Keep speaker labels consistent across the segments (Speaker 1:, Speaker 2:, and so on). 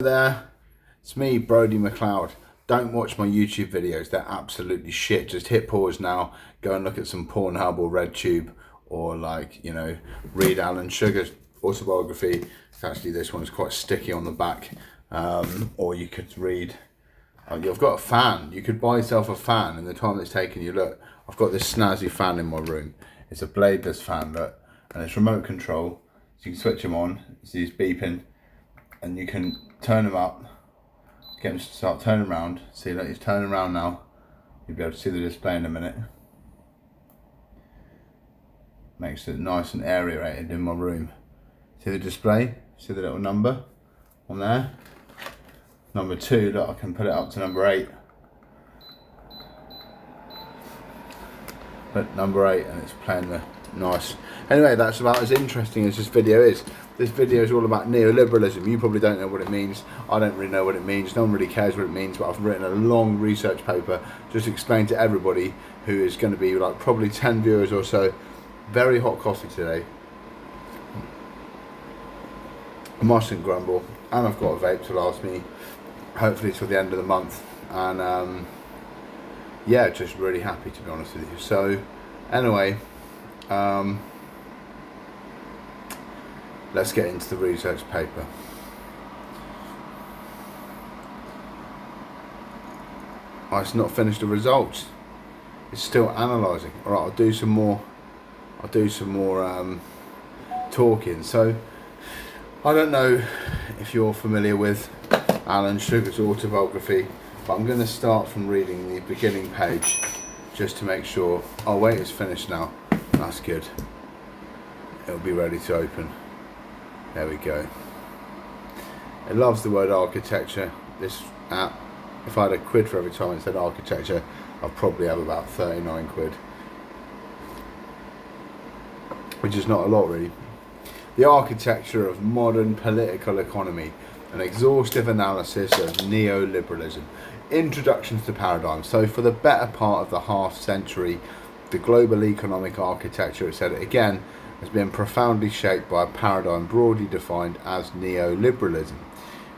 Speaker 1: There, it's me, Brodie McLeod. Don't watch my YouTube videos, they're absolutely shit. Just hit pause now, go and look at some Pornhub or RedTube, or read Alan Sugar's autobiography. Actually, this one's quite sticky on the back. Or you could read, I've got a fan. You could buy yourself a fan in the time it's taken you. Look, I've got this snazzy fan in my room. It's a bladeless fan, look, and it's remote control. So you can switch them on, see it's beeping, and you can turn them up, get them to start turning around. See that he's turning around now. You'll be able to see the display in a minute. Makes it nice and aerated in my room. See the display? See the little number on there? Number 2, look, I can put it up to number 8. But number 8, and it's playing the nice. Anyway, that's about as interesting as this video is. This video is all about neoliberalism. You probably don't know what it means. I don't really know what it means. No one really cares what it means, but I've written a long research paper just to explain to everybody who is going to be like probably 10 viewers or so. Very hot coffee today. I mustn't grumble. And I've got a vape to last me hopefully till the end of the month. And yeah, just really happy to be honest with you. So anyway, let's get into the research paper. It's not finished the results. It's still analysing. All right, I'll do some more talking. So I don't know if you're familiar with Alan Sugar's autobiography, but I'm going to start from reading the beginning page just to make sure. Oh wait, it's finished now. That's good. It'll be ready to open. There we go. It loves the word architecture. This app, if I had a quid for every time it said architecture, I'd probably have about 39 quid. Which is not a lot really. The architecture of modern political economy, an exhaustive analysis of neoliberalism. Introduction to the paradigm. So for the better part of the half century, the global economic architecture, it said it again, has been profoundly shaped by a paradigm broadly defined as neoliberalism.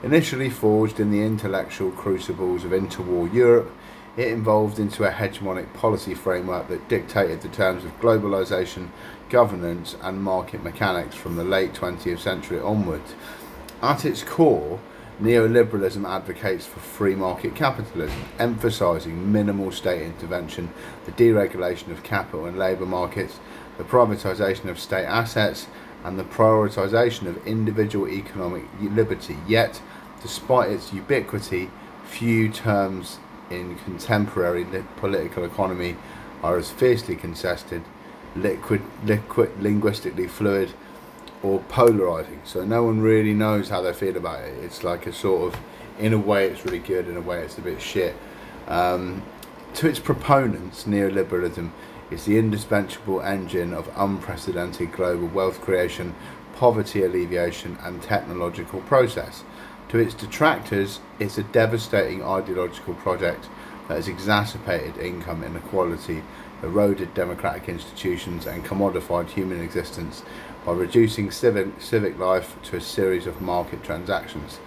Speaker 1: Initially forged in the intellectual crucibles of interwar Europe, it evolved into a hegemonic policy framework that dictated the terms of globalization, governance and market mechanics from the late 20th century onwards. At its core, neoliberalism advocates for free market capitalism, emphasising minimal state intervention, the deregulation of capital and labour markets, the privatisation of state assets, and the prioritisation of individual economic liberty. Yet, despite its ubiquity, few terms in contemporary political economy are as fiercely contested, liquid, linguistically fluid, or polarising. So no one really knows how they feel about it. It's like a sort of, in a way it's really good, in a way it's a bit shit. To its proponents, neoliberalism is the indispensable engine of unprecedented global wealth creation, poverty alleviation and technological process. To its detractors, it's a devastating ideological project that has exacerbated income inequality, eroded democratic institutions and commodified human existence by reducing civic life to a series of market transactions.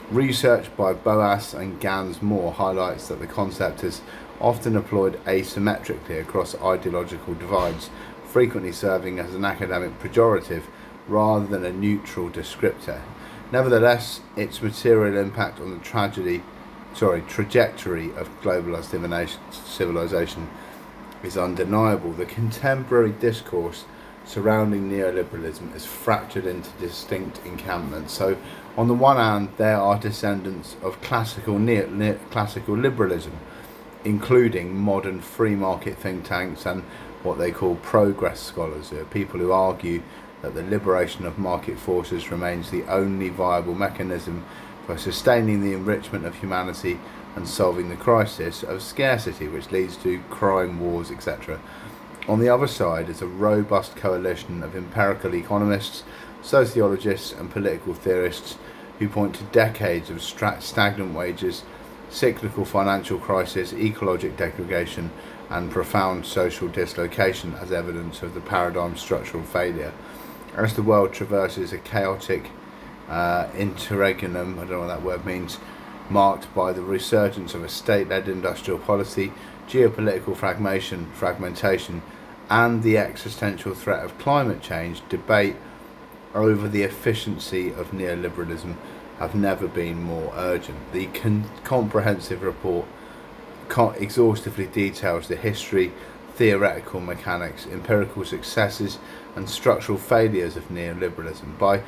Speaker 1: Research by Boas and Gans Moore highlights that the concept is often employed asymmetrically across ideological divides, frequently serving as an academic pejorative rather than a neutral descriptor. Nevertheless, its material impact on the trajectory of globalized civilization is undeniable. The contemporary discourse surrounding neoliberalism is fractured into distinct encampments. So, on the one hand, there are descendants of classical liberalism, including modern free market think tanks and what they call progress scholars, people who argue that the liberation of market forces remains the only viable mechanism for sustaining the enrichment of humanity and solving the crisis of scarcity, which leads to crime, wars, etc. On the other side is a robust coalition of empirical economists, sociologists and political theorists who point to decades of stagnant wages, cyclical financial crisis, ecologic degradation and profound social dislocation as evidence of the paradigm's structural failure. As the world traverses a chaotic interregnum, I don't know what that word means, marked by the resurgence of a state-led industrial policy, geopolitical fragmentation, and the existential threat of climate change, debate over the efficiency of neoliberalism have never been more urgent. The comprehensive report exhaustively details the history, theoretical mechanics, empirical successes, and structural failures of neoliberalism. By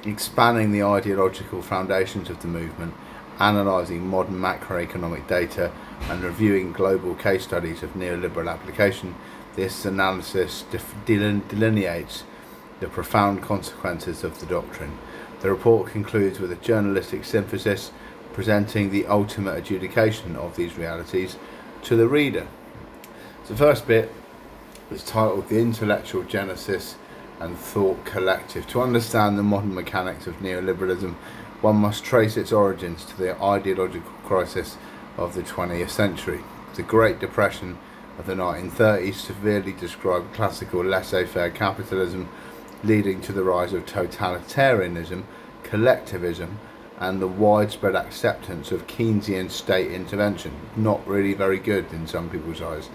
Speaker 1: expanding the ideological foundations of the movement, analysing modern macroeconomic data, and reviewing global case studies of neoliberal application, this analysis delineates the profound consequences of the doctrine. The report concludes with a journalistic synthesis presenting the ultimate adjudication of these realities to the reader. So the first bit is titled The Intellectual Genesis and Thought Collective. To understand the modern mechanics of neoliberalism, one must trace its origins to the ideological crisis of the 20th century. The Great Depression of the 1930s severely described classical laissez-faire capitalism, leading to the rise of totalitarianism, collectivism, and the widespread acceptance of Keynesian state intervention. Not really very good in some people's eyes.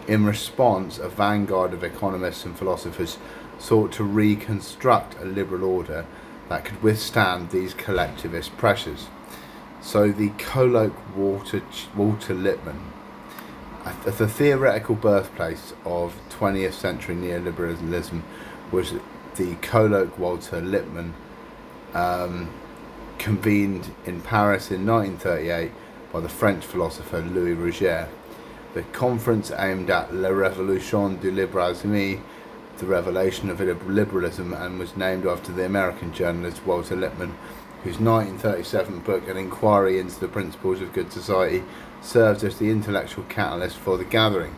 Speaker 1: In response, a vanguard of economists and philosophers sought to reconstruct a liberal order that could withstand these collectivist pressures. So the colloque Walter Lippmann, the theoretical birthplace of 20th century neoliberalism, was the colloque Walter Lippmann, convened in Paris in 1938 by the French philosopher Louis Roger. The conference aimed at La Révolution du Libéralisme, the revelation of liberalism, and was named after the American journalist Walter Lippmann, whose 1937 book An Inquiry into the Principles of Good Society served as the intellectual catalyst for the gathering.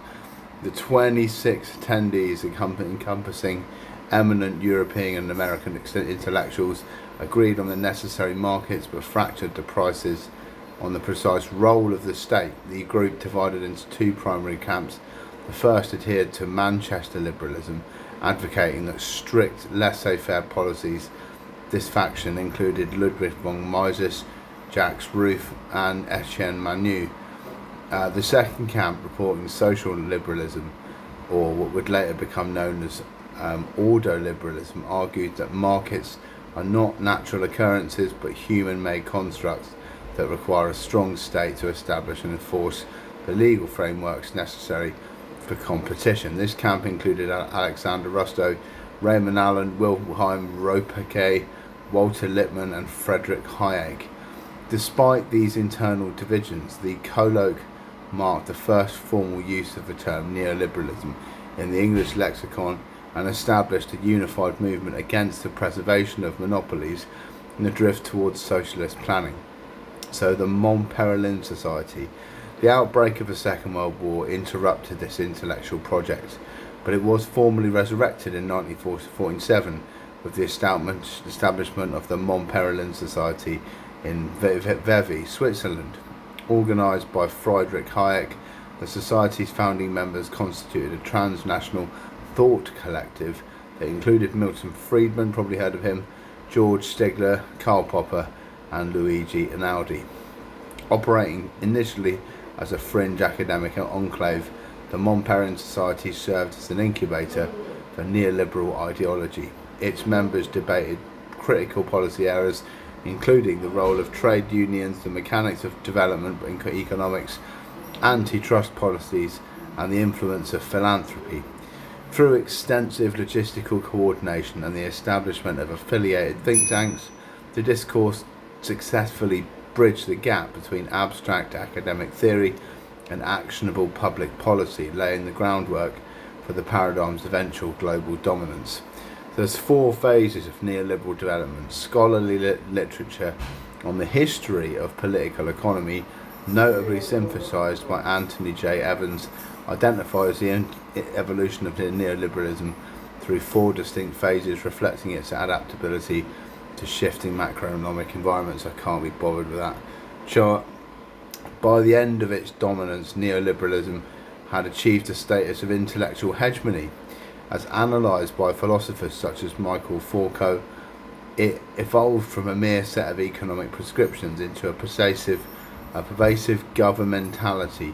Speaker 1: The 26 attendees, encompassing eminent European and American intellectuals, agreed on the necessary markets but fractured the prices on the precise role of the state. The group divided into two primary camps. The first adhered to Manchester liberalism, advocating that strict laissez-faire policies. This faction included Ludwig von Mises, Jacques Rueff, and Etienne Manu. The second camp, reporting social liberalism, or what would later become known as ordoliberalism, argued that markets are not natural occurrences but human-made constructs that require a strong state to establish and enforce the legal frameworks necessary for competition. This camp included Alexander Rustow, Raymond Allen, Wilhelm Röpke, Walter Lippmann, and Friedrich Hayek. Despite these internal divisions, the colloque marked the first formal use of the term neoliberalism in the English lexicon and established a unified movement against the preservation of monopolies and the drift towards socialist planning. So the Montpellier Society. The outbreak of the Second World War interrupted this intellectual project, but it was formally resurrected in 1947 with the establishment of the Montpellier Society in Vevey, Switzerland. Organised by Friedrich Hayek, the Society's founding members constituted a transnational thought collective that included Milton Friedman, probably heard of him, George Stigler, Karl Popper, and Luigi Einaudi. Operating initially as a fringe academic enclave, the Montpellier Society served as an incubator for neoliberal ideology. Its members debated critical policy areas, including the role of trade unions, the mechanics of development in economics, antitrust policies, and the influence of philanthropy. Through extensive logistical coordination and the establishment of affiliated think tanks, the discourse successfully bridged the gap between abstract academic theory and actionable public policy, laying the groundwork for the paradigm's eventual global dominance. There's four phases of neoliberal development. Scholarly literature on the history of political economy, notably synthesized by Anthony J. Evans, identifies the evolution of neoliberalism through four distinct phases, reflecting its adaptability to shifting macroeconomic environments. I can't be bothered with that chart. By the end of its dominance, neoliberalism had achieved a status of intellectual hegemony, as analysed by philosophers such as Michael Foucault, It evolved from a mere set of economic prescriptions into a pervasive governmentality,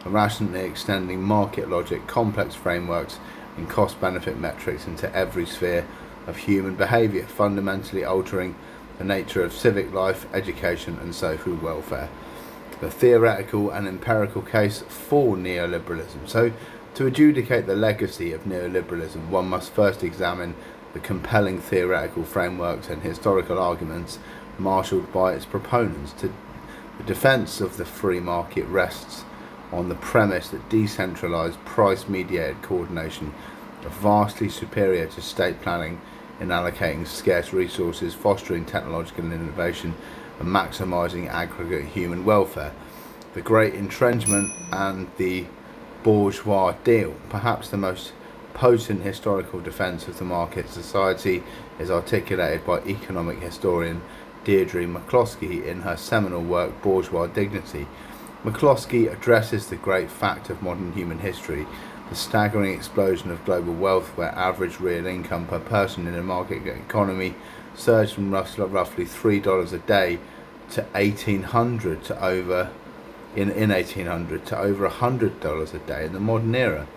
Speaker 1: rationally extending market logic, complex frameworks, and cost-benefit metrics into every sphere of human behaviour, fundamentally altering the nature of civic life, education, and social welfare. The theoretical and empirical case for neoliberalism. So, to adjudicate the legacy of neoliberalism, one must first examine the compelling theoretical frameworks and historical arguments marshalled by its proponents. The defence of the free market rests on the premise that decentralised, price-mediated coordination are vastly superior to state planning in allocating scarce resources, fostering technological innovation, and maximising aggregate human welfare. The great entrenchment and the bourgeois deal, perhaps the most potent historical defence of the market society, is articulated by economic historian Deirdre McCloskey in her seminal work Bourgeois Dignity. McCloskey addresses the great fact of modern human history, the staggering explosion of global wealth where average real income per person in a market economy surged from roughly $3 a day to 1800 to over in 1800 to over $100 a day in the modern era.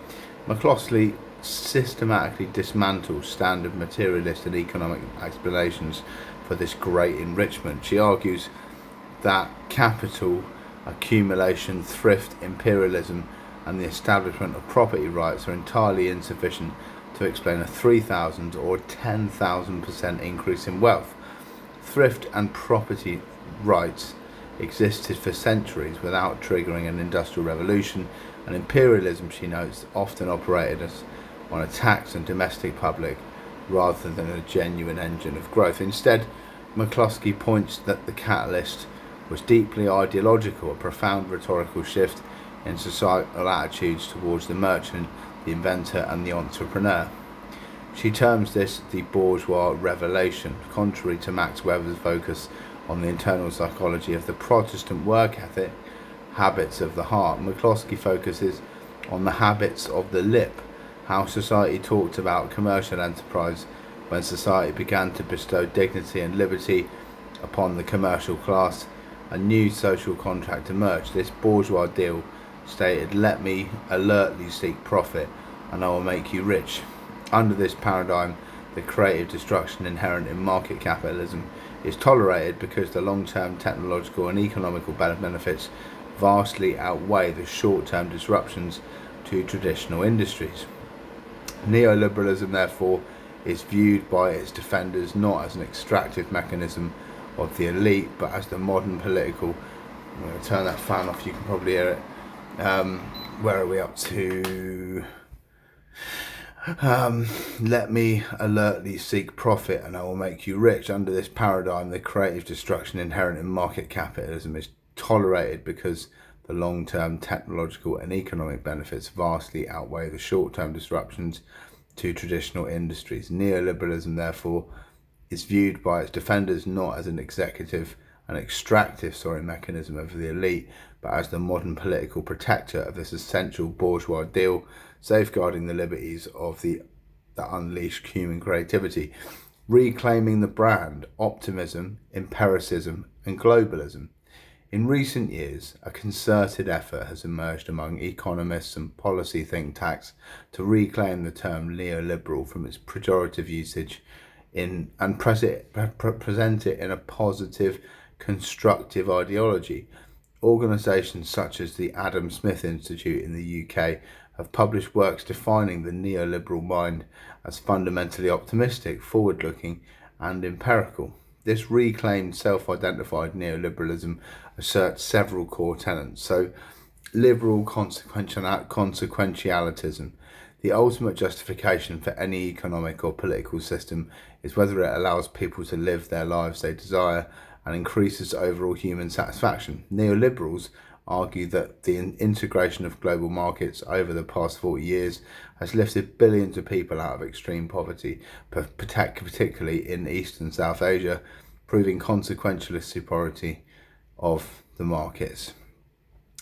Speaker 1: McCloskey systematically dismantles standard materialist and economic explanations for this great enrichment. She argues that capital accumulation, thrift, imperialism, and the establishment of property rights are entirely insufficient to explain a 3,000 or 10,000% increase in wealth. Thrift and property rights existed for centuries without triggering an industrial revolution, and imperialism, she notes, often operated as on a tax and domestic public rather than a genuine engine of growth. Instead, McCloskey points that the catalyst was deeply ideological, a profound rhetorical shift in societal attitudes towards the merchant, the inventor, and the entrepreneur. She terms this the bourgeois revelation, contrary to Max Weber's focus on the internal psychology of the Protestant work ethic, habits of the heart. McCloskey focuses on the habits of the lip, how society talked about commercial enterprise when society began to bestow dignity and liberty upon the commercial class. A new social contract emerged. This bourgeois deal stated, "Let me alertly seek profit and I will make you rich." Under this paradigm, the creative destruction inherent in market capitalism is tolerated because the long-term technological and economical benefits vastly outweigh the short-term disruptions to traditional industries. Neoliberalism, therefore, is viewed by its defenders not as an extractive mechanism of the elite, but as the modern political. I'm going to turn that fan off, you can probably hear it. Where are we up to? Let me alertly seek profit and I will make you rich. Under this paradigm, the creative destruction inherent in market capitalism is tolerated because the long-term technological and economic benefits vastly outweigh the short-term disruptions to traditional industries. Neoliberalism, therefore, is viewed by its defenders not as an extractive mechanism of the elite, but as the modern political protector of this essential bourgeois deal, safeguarding the liberties of the unleashed human creativity, reclaiming the brand, optimism, empiricism, and globalism. In recent years, a concerted effort has emerged among economists and policy think tanks to reclaim the term neoliberal from its pejorative usage and present it in a positive, constructive ideology. Organisations such as the Adam Smith Institute in the UK have published works defining the neoliberal mind as fundamentally optimistic, forward-looking, and empirical. This reclaimed self-identified neoliberalism asserts several core tenets. So, liberal consequentialism. The ultimate justification for any economic or political system is whether it allows people to live their lives they desire and increases overall human satisfaction. Neoliberals argue that the integration of global markets over the past 40 years has lifted billions of people out of extreme poverty, particularly in East and South Asia, proving consequentialist superiority of the markets.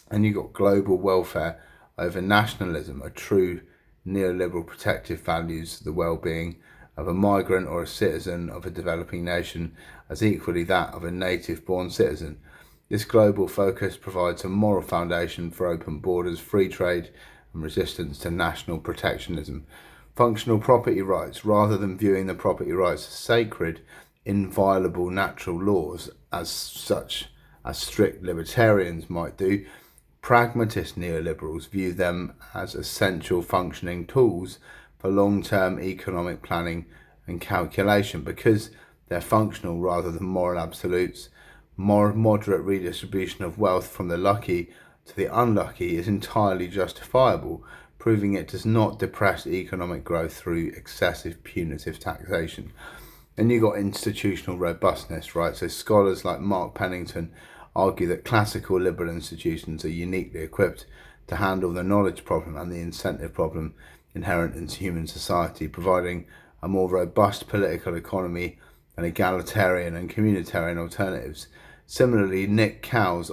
Speaker 1: And you've got global welfare over nationalism, a true neoliberal protective values the well-being of a migrant or a citizen of a developing nation as equally that of a native-born citizen. This global focus provides a moral foundation for open borders, free trade, and resistance to national protectionism. Functional property rights, rather than viewing the property rights as sacred, inviolable natural laws as such as strict libertarians might do, pragmatist neoliberals view them as essential functioning tools for long-term economic planning and calculation because they're functional rather than moral absolutes. More moderate redistribution of wealth from the lucky to the unlucky is entirely justifiable, proving it does not depress economic growth through excessive punitive taxation. Then you got institutional robustness, right? So scholars like Mark Pennington argue that classical liberal institutions are uniquely equipped to handle the knowledge problem and the incentive problem inherent in human society, providing a more robust political economy and egalitarian and communitarian alternatives. Similarly, Nick Cohen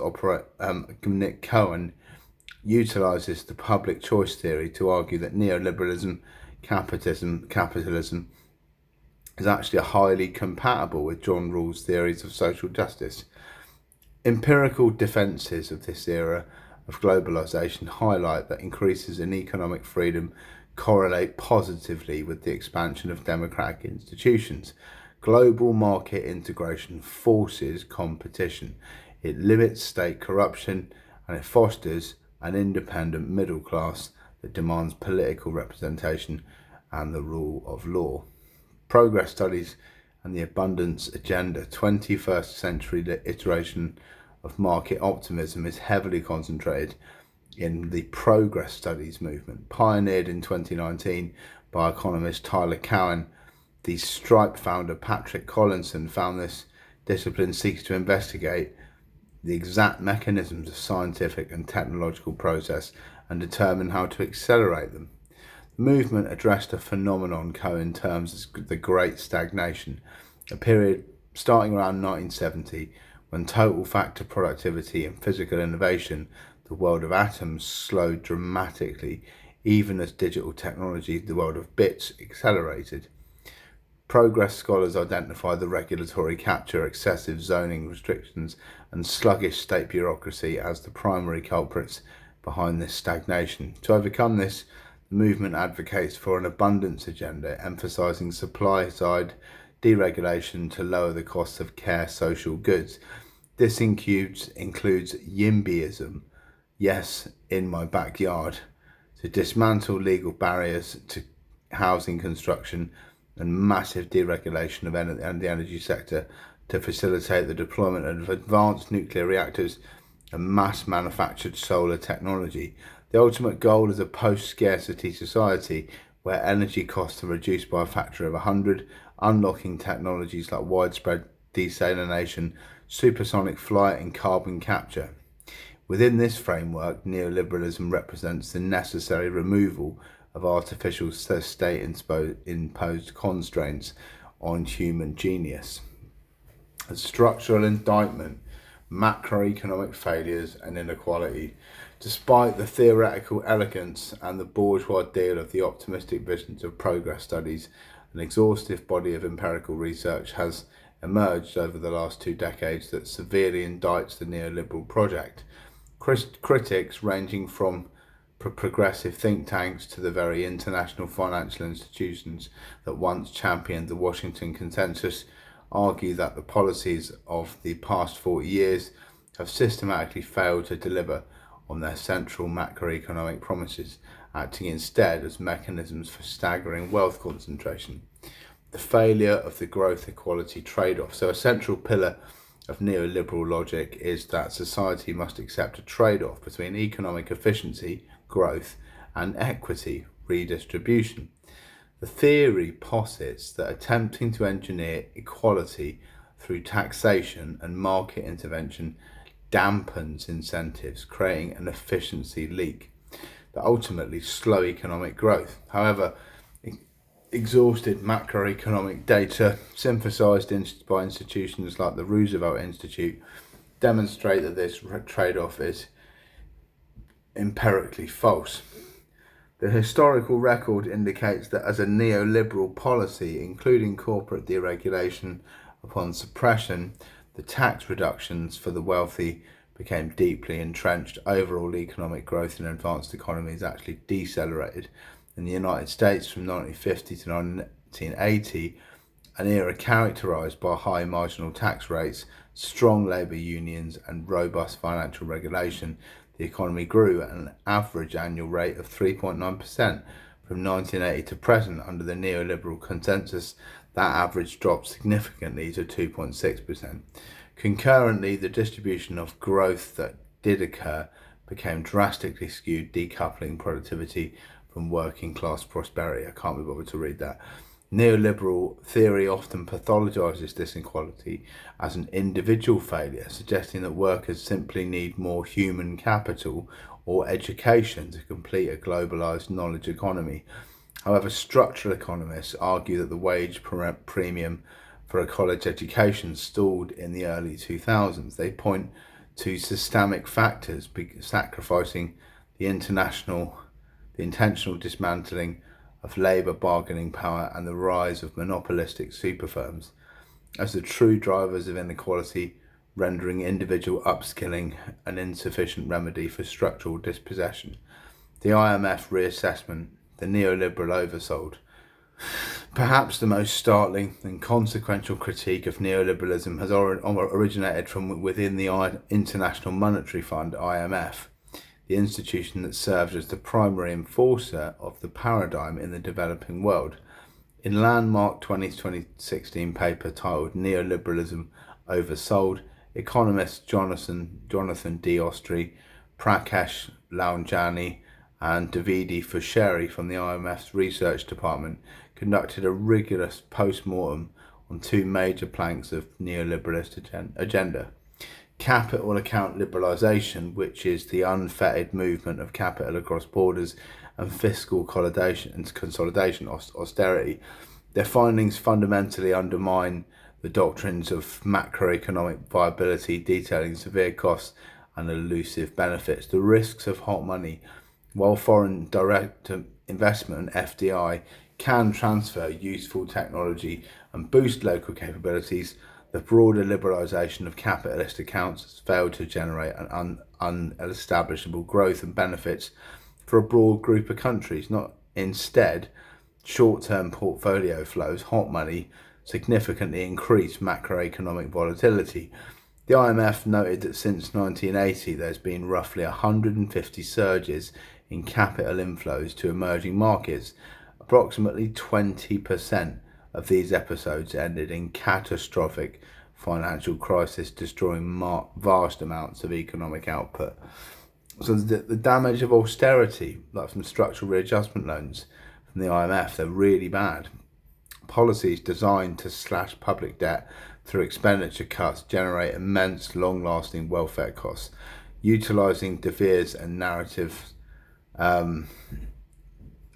Speaker 1: utilises the public choice theory to argue that neoliberalism, capitalism is actually highly compatible with John Rawls' theories of social justice. Empirical defences of this era of globalisation highlight that increases in economic freedom correlate positively with the expansion of democratic institutions. Global market integration forces competition. It limits state corruption and it fosters an independent middle class that demands political representation and the rule of law. Progress studies and the abundance agenda, 21st century iteration of market optimism, is heavily concentrated in the progress studies movement, pioneered in 2019 by economist Tyler Cowen. The Stripe founder Patrick Collinson found this discipline seeks to investigate the exact mechanisms of scientific and technological process and determine how to accelerate them. The movement addressed a phenomenon Cohen terms as the Great Stagnation, a period starting around 1970 when total factor productivity and physical innovation, the world of atoms, slowed dramatically, even as digital technology, the world of bits, accelerated. Progress scholars identify the regulatory capture, excessive zoning restrictions, and sluggish state bureaucracy as the primary culprits behind this stagnation. To overcome this, the movement advocates for an abundance agenda, emphasising supply-side deregulation to lower the cost of care social goods. This includes YIMBYism, yes, in my backyard, to dismantle legal barriers to housing construction and massive deregulation of the energy sector to facilitate the deployment of advanced nuclear reactors and mass manufactured solar technology. The ultimate goal is a post-scarcity society where energy costs are reduced by a factor of 100, unlocking technologies like widespread desalination, supersonic flight and carbon capture. Within this framework, neoliberalism represents the necessary removal of artificial state-imposed constraints on human genius. A structural indictment, macroeconomic failures and inequality. Despite the theoretical elegance and the bourgeois deal of the optimistic visions of progress studies, an exhaustive body of empirical research has emerged over the last 2 decades that severely indicts the neoliberal project. Critics ranging from progressive think tanks to the very international financial institutions that once championed the Washington Consensus argue that the policies of the past 40 years have systematically failed to deliver on their central macroeconomic promises, acting instead as mechanisms for staggering wealth concentration. The failure of the growth equality trade-off. So a central pillar of neoliberal logic is that society must accept a trade-off between economic efficiency, growth, and equity, redistribution. The theory posits that attempting to engineer equality through taxation and market intervention dampens incentives, creating an efficiency leak that ultimately slow economic growth. However, exhausted macroeconomic data synthesized by institutions like the Roosevelt Institute demonstrate that this trade-off is empirically false. The historical record indicates that as a neoliberal policy, including corporate deregulation upon suppression, the tax reductions for the wealthy became deeply entrenched. Overall economic growth in advanced economies actually decelerated. In the United States from 1950 to 1980, an era characterized by high marginal tax rates, strong labour unions, and robust financial regulation, the economy grew at an average annual rate of 3.9%. From 1980 to present, under the neoliberal consensus, that average dropped significantly to 2.6%. Concurrently, the distribution of growth that did occur became drastically skewed, decoupling productivity from working class prosperity. I can't be bothered to read that. Neoliberal theory often pathologizes this inequality as an individual failure, suggesting that workers simply need more human capital or education to complete a globalized knowledge economy. However, structural economists argue that the wage premium for a college education stalled in the early 2000s. They point to systemic factors, sacrificing the intentional dismantling of labour bargaining power and the rise of monopolistic super firms as the true drivers of inequality, rendering individual upskilling an insufficient remedy for structural dispossession. The IMF reassessment, the neoliberal oversold. Perhaps the most startling and consequential critique of neoliberalism has originated from within the International Monetary Fund, IMF, the institution that served as the primary enforcer of the paradigm in the developing world. In landmark 2016 paper titled Neoliberalism Oversold, economists Jonathan D'Ostri, Prakash Lounjani, and Davide Fusheri from the IMF's research department conducted a rigorous post-mortem on two major planks of neoliberalist agenda. Capital account liberalisation, which is the unfettered movement of capital across borders, and fiscal consolidation, austerity. Their findings fundamentally undermine the doctrines of macroeconomic viability, detailing severe costs and elusive benefits. The risks of hot money. While foreign direct investment, FDI, can transfer useful technology and boost local capabilities, the broader liberalisation of capitalist accounts has failed to generate an unestablishable growth and benefits for a broad group of countries. Not instead, short-term portfolio flows, hot money, significantly increase macroeconomic volatility. The IMF noted that since 1980, there's been roughly 150 surges in capital inflows to emerging markets. Approximately 20% of these episodes ended in catastrophic financial crisis, destroying vast amounts of economic output. So the damage of austerity, like from structural readjustment loans from the IMF, they're really bad. Policies designed to slash public debt through expenditure cuts generate immense, long-lasting welfare costs. Utilising De Vere's and narrative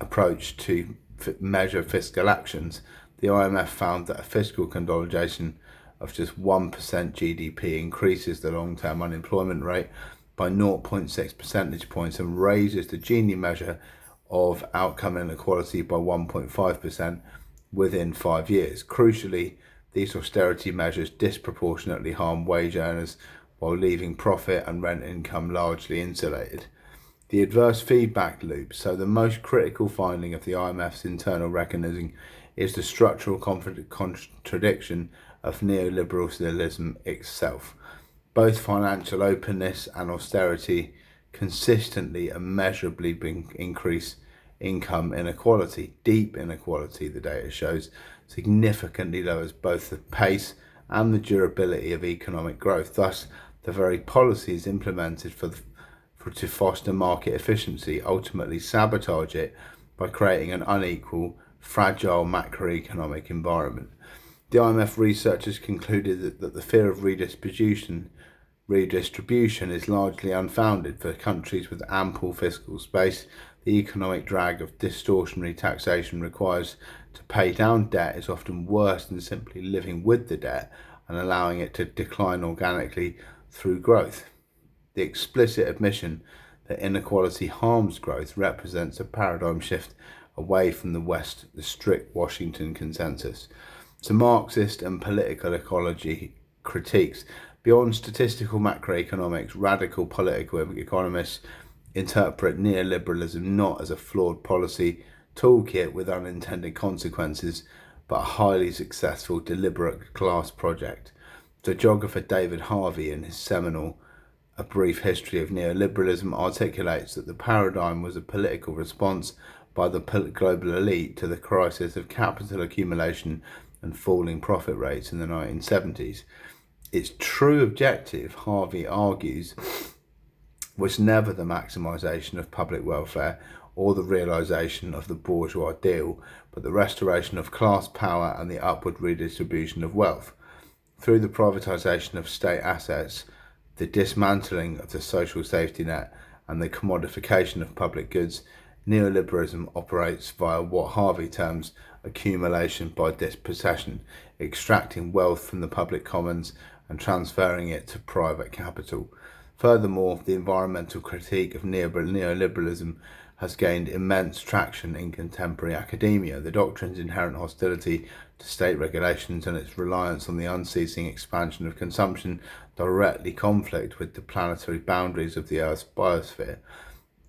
Speaker 1: approach to measure fiscal actions, the IMF found that a fiscal consolidation of just 1% GDP increases the long-term unemployment rate by 0.6 percentage points and raises the Gini measure of outcome inequality by 1.5% within 5 years. Crucially, these austerity measures disproportionately harm wage earners while leaving profit and rent income largely insulated. The adverse feedback loop. So the most critical finding of the IMF's internal reckoning is the structural contradiction of neoliberalism itself. Both financial openness and austerity consistently and measurably increase income inequality. Deep inequality, the data shows, significantly lowers both the pace and the durability of economic growth. Thus, the very policies implemented to foster market efficiency ultimately sabotage it by creating an unequal, fragile macroeconomic environment. The IMF researchers concluded that the fear of redistribution is largely unfounded. For countries with ample fiscal space, the economic drag of distortionary taxation requires to pay down debt is often worse than simply living with the debt and allowing it to decline organically through growth. The explicit admission that inequality harms growth represents a paradigm shift away from the strict Washington consensus. So Marxist and political ecology critiques, beyond statistical macroeconomics, radical political economists interpret neoliberalism not as a flawed policy toolkit with unintended consequences, but a highly successful, deliberate class project. So geographer David Harvey, in his seminal A Brief History of Neoliberalism, articulates that the paradigm was a political response by the global elite to the crisis of capital accumulation and falling profit rates in the 1970s. Its true objective, Harvey argues, was never the maximisation of public welfare or the realisation of the bourgeois deal, but the restoration of class power and the upward redistribution of wealth. Through the privatisation of state assets, the dismantling of the social safety net, and the commodification of public goods, neoliberalism operates via what Harvey terms accumulation by dispossession, extracting wealth from the public commons and transferring it to private capital. Furthermore, the environmental critique of neoliberalism has gained immense traction in contemporary academia. The doctrine's inherent hostility to state regulations and its reliance on the unceasing expansion of consumption directly conflict with the planetary boundaries of the Earth's biosphere.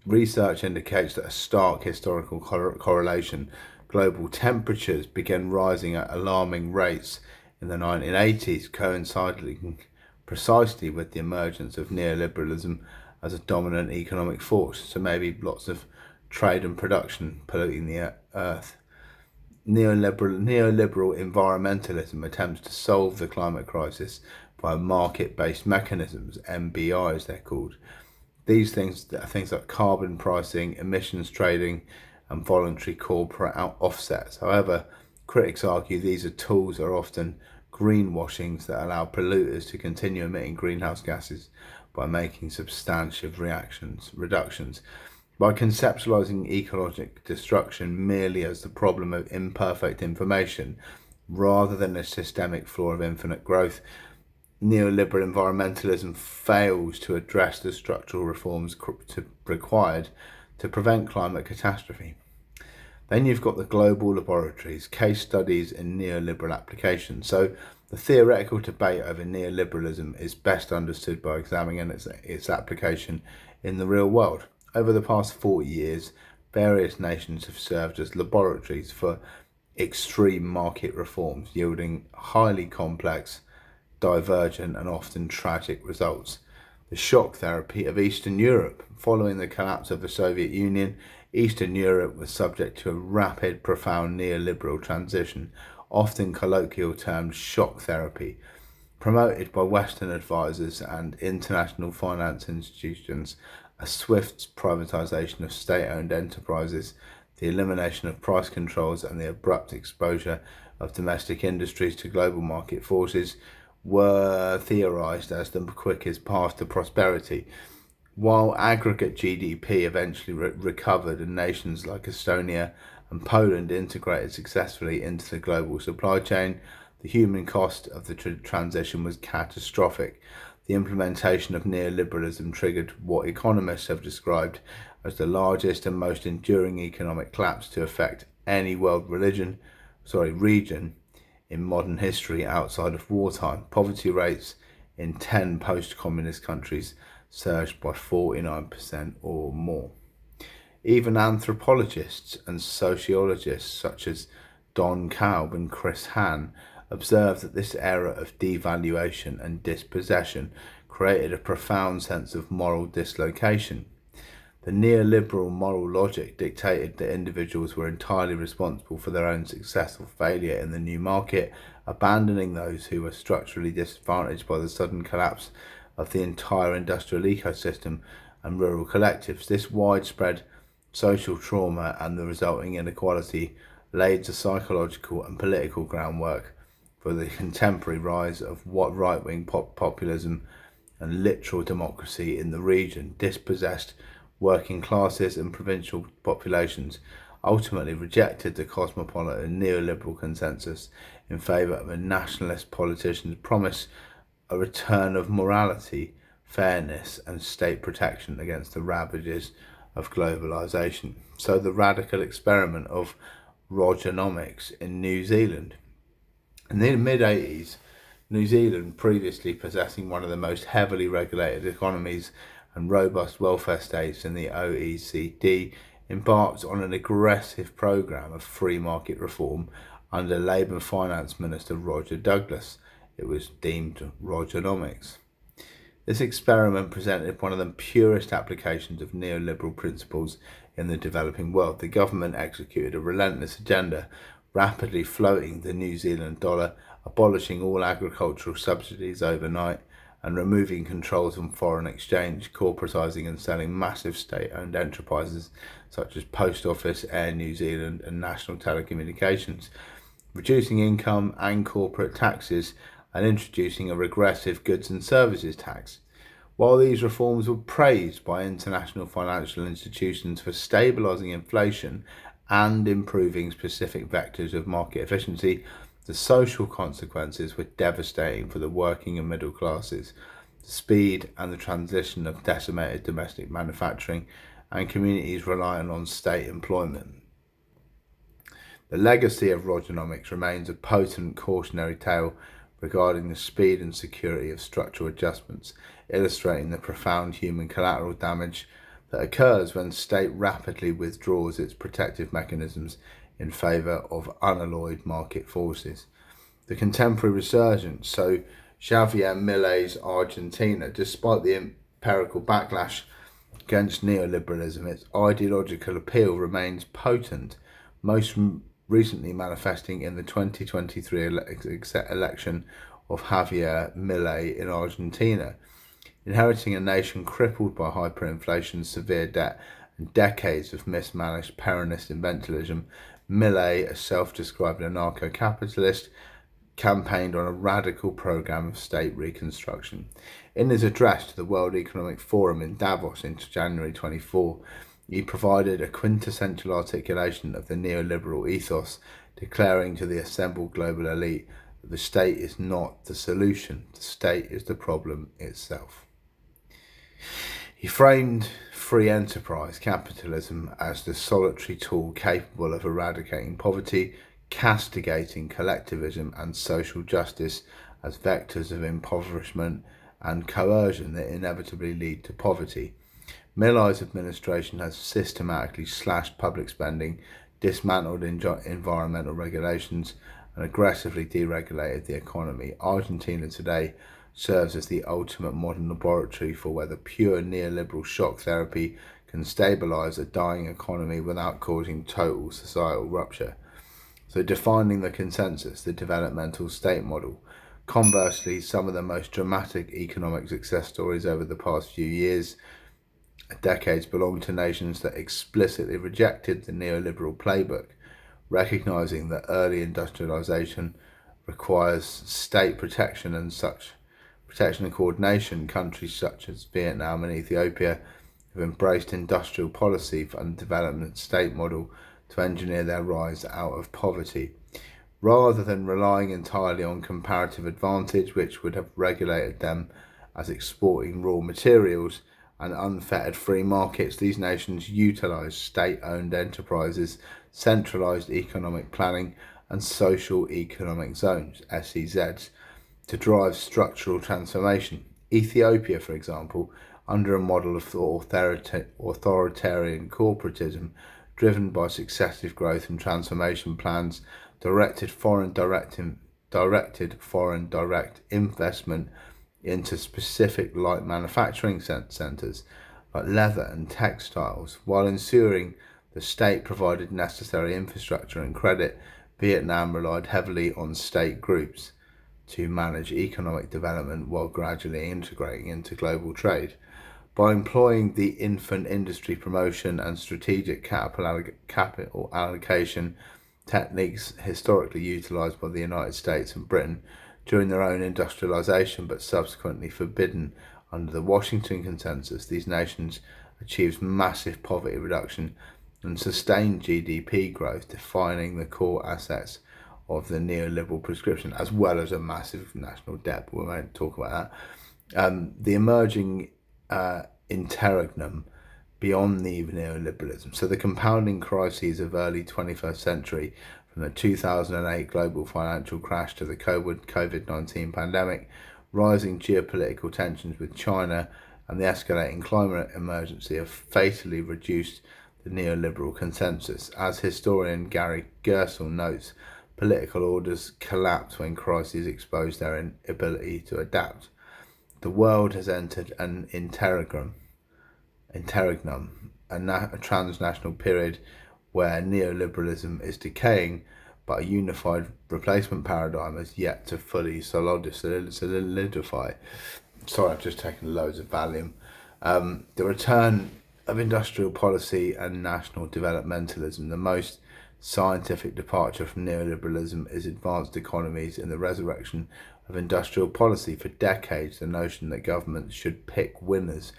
Speaker 1: Research indicates that a stark historical correlation. Global temperatures began rising at alarming rates in the 1980s, coinciding precisely with the emergence of neoliberalism as a dominant economic force. So maybe lots of trade and production polluting the earth. Neoliberal environmentalism attempts to solve the climate crisis by market-based mechanisms, MBIs they're called. These things are things like carbon pricing, emissions trading, and voluntary corporate offsets. However, critics argue these are often greenwashings that allow polluters to continue emitting greenhouse gases by making substantial reductions. By conceptualizing ecologic destruction merely as the problem of imperfect information rather than a systemic flaw of infinite growth, neoliberal environmentalism fails to address the structural reforms required to prevent climate catastrophe. Then you've got the global laboratories, case studies in neoliberal applications. So the theoretical debate over neoliberalism is best understood by examining its application in the real world. Over the past 40 years, various nations have served as laboratories for extreme market reforms, yielding highly complex, divergent and often tragic results. The shock therapy of Eastern Europe. Following the collapse of the Soviet Union, Eastern Europe was subject to a rapid, profound neoliberal transition, often colloquial termed shock therapy, promoted by Western advisors and international finance institutions. A swift privatisation of state-owned enterprises, the elimination of price controls and the abrupt exposure of domestic industries to global market forces were theorised as the quickest path to prosperity. While aggregate GDP eventually recovered and nations like Estonia and Poland integrated successfully into the global supply chain, the human cost of the transition was catastrophic. The implementation of neoliberalism triggered what economists have described as the largest and most enduring economic collapse to affect any world region in modern history outside of wartime. Poverty rates in 10 post-communist countries surged by 49% or more. Even anthropologists and sociologists such as Don Kalb and Chris Hahn observed that this era of devaluation and dispossession created a profound sense of moral dislocation. The neoliberal moral logic dictated that individuals were entirely responsible for their own successful failure in the new market, abandoning those who were structurally disadvantaged by the sudden collapse of the entire industrial ecosystem and rural collectives. This widespread social trauma and the resulting inequality laid the psychological and political groundwork for the contemporary rise of right-wing populism and literal democracy in the region. Dispossessed working classes and provincial populations ultimately rejected the cosmopolitan neoliberal consensus in favour of a nationalist politician's promise a return of morality fairness, and state protection against the ravages of globalization. So the radical experiment of Rogernomics in New Zealand. In the mid-80s, New Zealand, previously possessing one of the most heavily regulated economies and robust welfare states in the OECD, embarked on an aggressive programme of free market reform under Labour Finance Minister Roger Douglas. It was deemed Rogernomics. This experiment presented one of the purest applications of neoliberal principles in the developing world. The government executed a relentless agenda, rapidly floating the New Zealand dollar, abolishing all agricultural subsidies overnight, and removing controls on foreign exchange, corporatising and selling massive state-owned enterprises such as Post Office, Air New Zealand and National Telecommunications, reducing income and corporate taxes, and introducing a regressive goods and services tax. While these reforms were praised by international financial institutions for stabilising inflation and improving specific vectors of market efficiency, the social consequences were devastating for the working and middle classes. The speed and the transition of decimated domestic manufacturing and communities relying on state employment. The legacy of Rogernomics remains a potent cautionary tale regarding the speed and security of structural adjustments, illustrating the profound human collateral damage that occurs when state rapidly withdraws its protective mechanisms in favour of unalloyed market forces. The contemporary resurgence, so Javier Milei's Argentina, despite the empirical backlash against neoliberalism, its ideological appeal remains potent, most recently manifesting in the 2023 election of Javier Milei in Argentina. Inheriting a nation crippled by hyperinflation, severe debt, and decades of mismanaged Peronist infantilism, Milei, a self-described anarcho-capitalist, campaigned on a radical program of state reconstruction. In his address to the World Economic Forum in Davos in January 24, he provided a quintessential articulation of the neoliberal ethos, declaring to the assembled global elite that the state is not the solution, the state is the problem itself. He framed free enterprise capitalism as the solitary tool capable of eradicating poverty, castigating collectivism and social justice as vectors of impoverishment and coercion that inevitably lead to poverty. Milei's administration has systematically slashed public spending, dismantled environmental regulations, and aggressively deregulated the economy. Argentina today serves as the ultimate modern laboratory for whether pure neoliberal shock therapy can stabilise a dying economy without causing total societal rupture. So defining the consensus, the developmental state model. Conversely, some of the most dramatic economic success stories over the past few years, decades, belong to nations that explicitly rejected the neoliberal playbook, recognising that early industrialisation requires state protection and coordination. Countries such as Vietnam and Ethiopia have embraced industrial policy and development state model to engineer their rise out of poverty. Rather than relying entirely on comparative advantage, which would have regulated them as exporting raw materials and unfettered free markets, these nations utilise state-owned enterprises, centralised economic planning and social economic zones, SEZs, to drive structural transformation. Ethiopia, for example, under a model of authoritarian corporatism, driven by successive growth and transformation plans, directed foreign direct investment into specific light manufacturing centres like leather and textiles, while ensuring the state provided necessary infrastructure and credit. Vietnam relied heavily on state groups to manage economic development while gradually integrating into global trade. By employing the infant industry promotion and strategic capital allocation techniques historically utilised by the United States and Britain during their own industrialisation but subsequently forbidden under the Washington Consensus, these nations achieved massive poverty reduction and sustained GDP growth, defining the core assets of the neoliberal prescription, as well as a massive national debt. We won't talk about that. The emerging interregnum beyond the neoliberalism. So the compounding crises of early 21st century, from the 2008 global financial crash to the COVID-19 pandemic, rising geopolitical tensions with China, and the escalating climate emergency have fatally reduced the neoliberal consensus. As historian Gary Gersel notes, political orders collapse when crises expose their inability to adapt. The world has entered an interregnum, a transnational period where neoliberalism is decaying, but a unified replacement paradigm has yet to fully solidify. Sorry, I've just taken loads of Valium. The return of industrial policy and national developmentalism. The most scientific departure from neoliberalism is advanced economies in the resurrection of industrial policy. For decades, the notion that governments should pick winners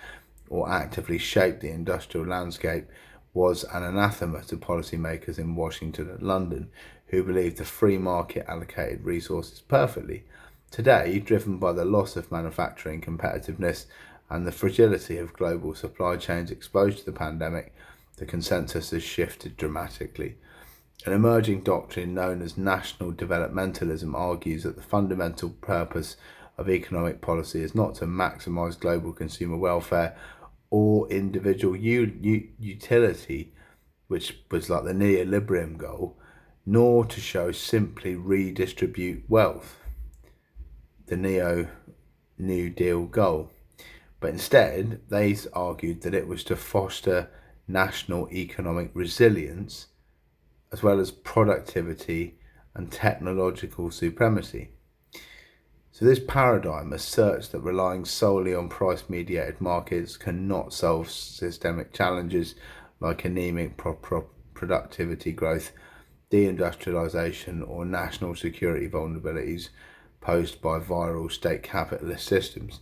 Speaker 1: or actively shape the industrial landscape was an anathema to policymakers in Washington and London, who believed the free market allocated resources perfectly. Today, driven by the loss of manufacturing competitiveness and the fragility of global supply chains exposed to the pandemic, the consensus has shifted dramatically. An emerging doctrine known as national developmentalism argues that the fundamental purpose of economic policy is not to maximize global consumer welfare or individual utility, which was like the neoliberal goal, nor to show simply redistribute wealth, the New Deal goal. But instead, they argued that it was to foster national economic resilience as well as productivity and technological supremacy. So this paradigm asserts that relying solely on price-mediated markets cannot solve systemic challenges like anemic productivity growth, deindustrialization, or national security vulnerabilities posed by viral state capitalist systems.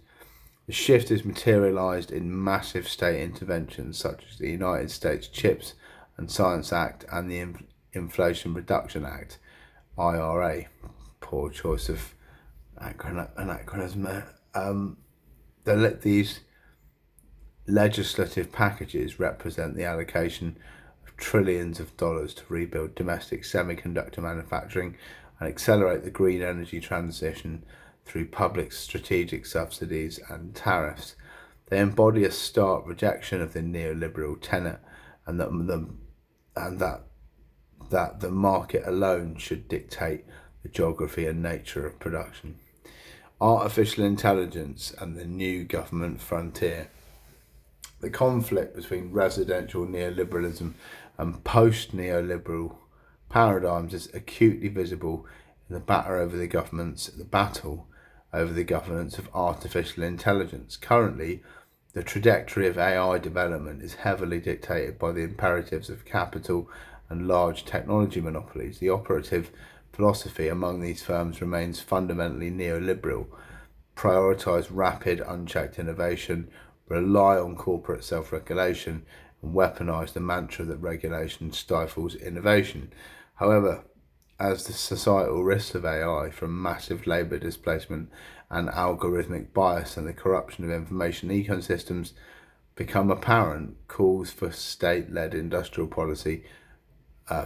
Speaker 1: The shift is materialized in massive state interventions such as the United States CHIPS and Science Act and the Inflation Reduction Act, IRA. Poor choice of anachronism. These legislative packages represent the allocation of trillions of dollars to rebuild domestic semiconductor manufacturing and accelerate the green energy transition through public strategic subsidies and tariffs. They embody a stark rejection of the neoliberal tenet and that the market alone should dictate the geography and nature of production. Artificial intelligence and the new government frontier. The conflict between residential neoliberalism and post-neoliberal paradigms is acutely visible in the battle over the governance of artificial intelligence. Currently, the trajectory of AI development is heavily dictated by the imperatives of capital and large technology monopolies. The operative philosophy among these firms remains fundamentally neoliberal: prioritize rapid, unchecked innovation, rely on corporate self-regulation, and weaponize the mantra that regulation stifles innovation. However, as the societal risks of AI, from massive labour displacement and algorithmic bias and the corruption of information ecosystems, become apparent, calls for state-led industrial policy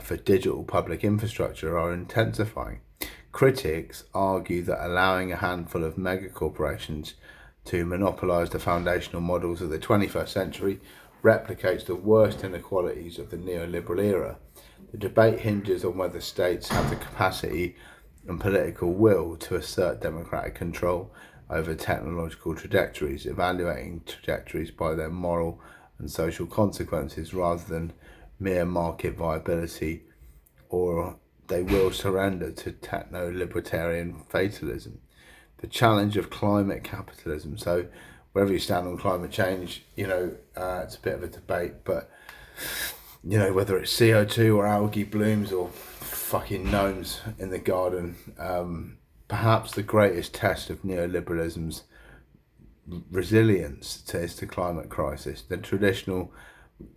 Speaker 1: for digital public infrastructure are intensifying. Critics argue that allowing a handful of megacorporations to monopolise the foundational models of the 21st century replicates the worst inequalities of the neoliberal era. The debate hinges on whether states have the capacity and political will to assert democratic control over technological trajectories, evaluating trajectories by their moral and social consequences rather than mere market viability, or they will surrender to techno-libertarian fatalism. The challenge of climate capitalism. So wherever you stand on climate change, it's a bit of a debate, but whether it's CO2 or algae blooms or fucking gnomes in the garden, perhaps the greatest test of neoliberalism's resilience is the climate crisis. The traditional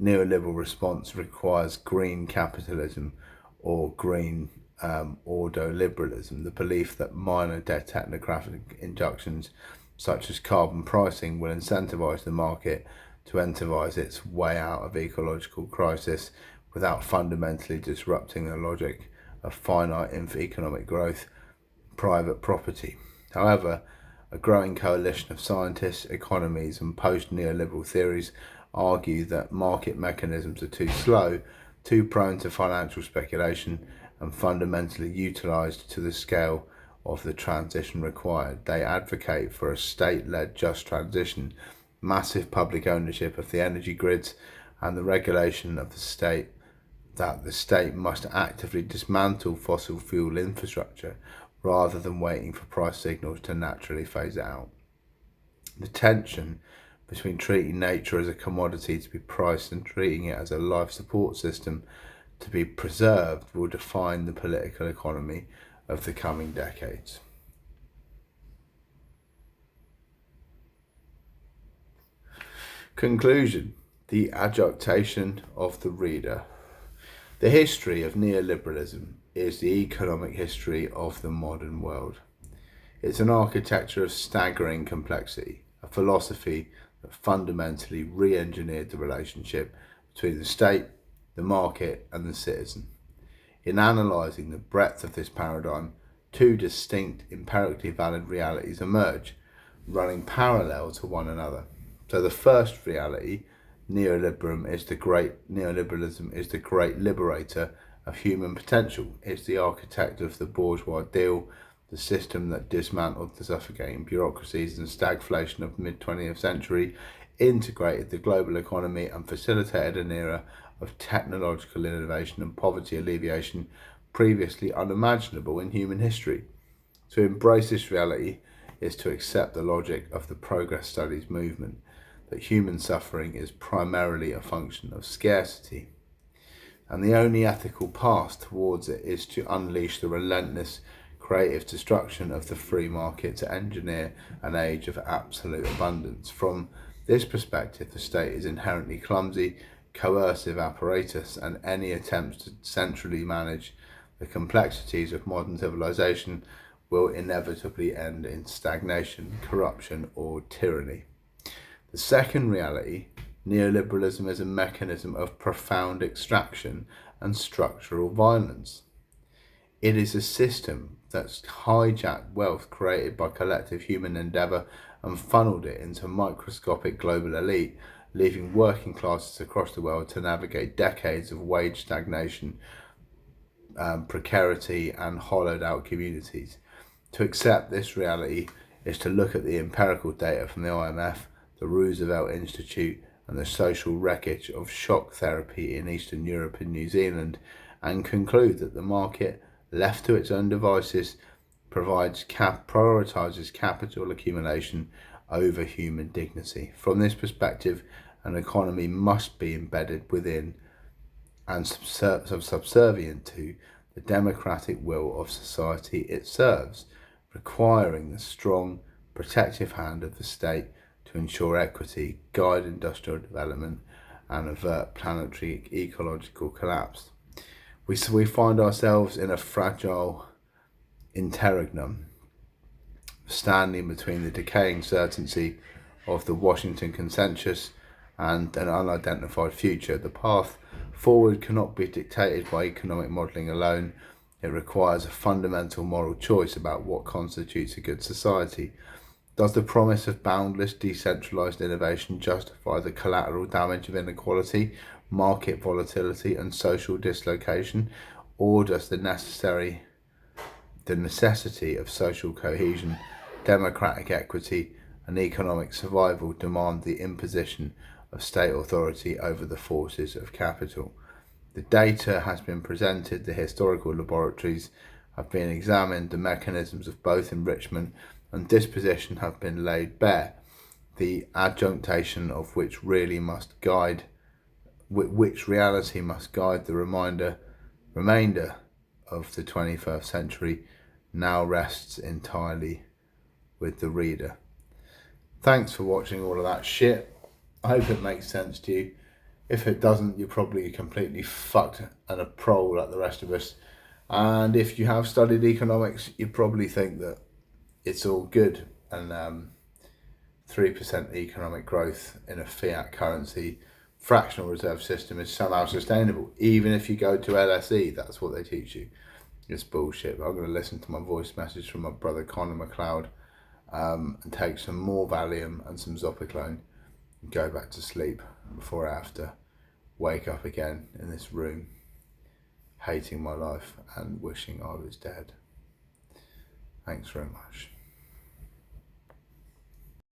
Speaker 1: neoliberal response requires green capitalism or green ordoliberalism, the belief that minor technocratic injunctions such as carbon pricing, will incentivise the market to incentivize its way out of ecological crisis without fundamentally disrupting the logic of finite economic growth, private property. However, a growing coalition of scientists, economies, and post-neoliberal theories argue that market mechanisms are too slow, too prone to financial speculation, and fundamentally utilised to the scale of the transition required. They advocate for a state-led just transition, massive public ownership of the energy grids, and the regulation of the state, that the state must actively dismantle fossil fuel infrastructure rather than waiting for price signals to naturally phase it out. The tension between treating nature as a commodity to be priced and treating it as a life support system to be preserved will define the political economy of the coming decades. Conclusion: the adjunctation of the reader. The history of neoliberalism is the economic history of the modern world. It's an architecture of staggering complexity, a philosophy that fundamentally re-engineered the relationship between the state, the market, and the citizen. In analysing the breadth of this paradigm, two distinct, empirically valid realities emerge, running parallel to one another. So the first reality, neoliberalism is the great liberator of human potential. It's the architect of the bourgeois deal, the system that dismantled the suffocating bureaucracies and stagflation of the mid-20th century, integrated the global economy, and facilitated an era of technological innovation and poverty alleviation previously unimaginable in human history. To embrace this reality is to accept the logic of the progress studies movement, that human suffering is primarily a function of scarcity, and the only ethical path towards it is to unleash the relentless creative destruction of the free market to engineer an age of absolute abundance. From this perspective, the state is inherently clumsy, coercive apparatus, and any attempts to centrally manage the complexities of modern civilization will inevitably end in stagnation, corruption, or tyranny. The second reality, neoliberalism is a mechanism of profound extraction and structural violence. It is a system that's hijacked wealth created by collective human endeavour and funneled it into microscopic global elite, leaving working classes across the world to navigate decades of wage stagnation, precarity, and hollowed out communities. To accept this reality is to look at the empirical data from the IMF, the Roosevelt Institute, and the social wreckage of shock therapy in Eastern Europe and New Zealand, and conclude that the market, left to its own devices, prioritises capital accumulation over human dignity. From this perspective, an economy must be embedded within and subservient to the democratic will of society it serves, requiring the strong protective hand of the state to ensure equity, guide industrial development, and avert planetary ecological collapse. We find ourselves in a fragile interregnum, standing between the decaying certainty of the Washington Consensus and an unidentified future. The path forward cannot be dictated by economic modelling alone. It requires a fundamental moral choice about what constitutes a good society. Does the promise of boundless decentralised innovation justify the collateral damage of inequality, market volatility, and social dislocation, or does the necessity of social cohesion, democratic equity, and economic survival demand the imposition of state authority over the forces of capital? The data has been presented, the historical laboratories have been examined, the mechanisms of both enrichment and disposition have been laid bare, the adjunctation of which reality must guide the remainder of the 21st century now rests entirely with the reader. Thanks for watching all of that shit. I hope it makes sense to you. If it doesn't, you're probably completely fucked and a pro like the rest of us. And if you have studied economics, you probably think that it's all good. And 3% economic growth in a fiat currency fractional reserve system is somehow sustainable. Even if you go to LSE, that's what they teach you. It's bullshit. But I'm going to listen to my voice message from my brother Conor McLeod and take some more Valium and some Zopiclone and go back to sleep before I have to wake up again in this room, hating my life and wishing I was dead. Thanks very much.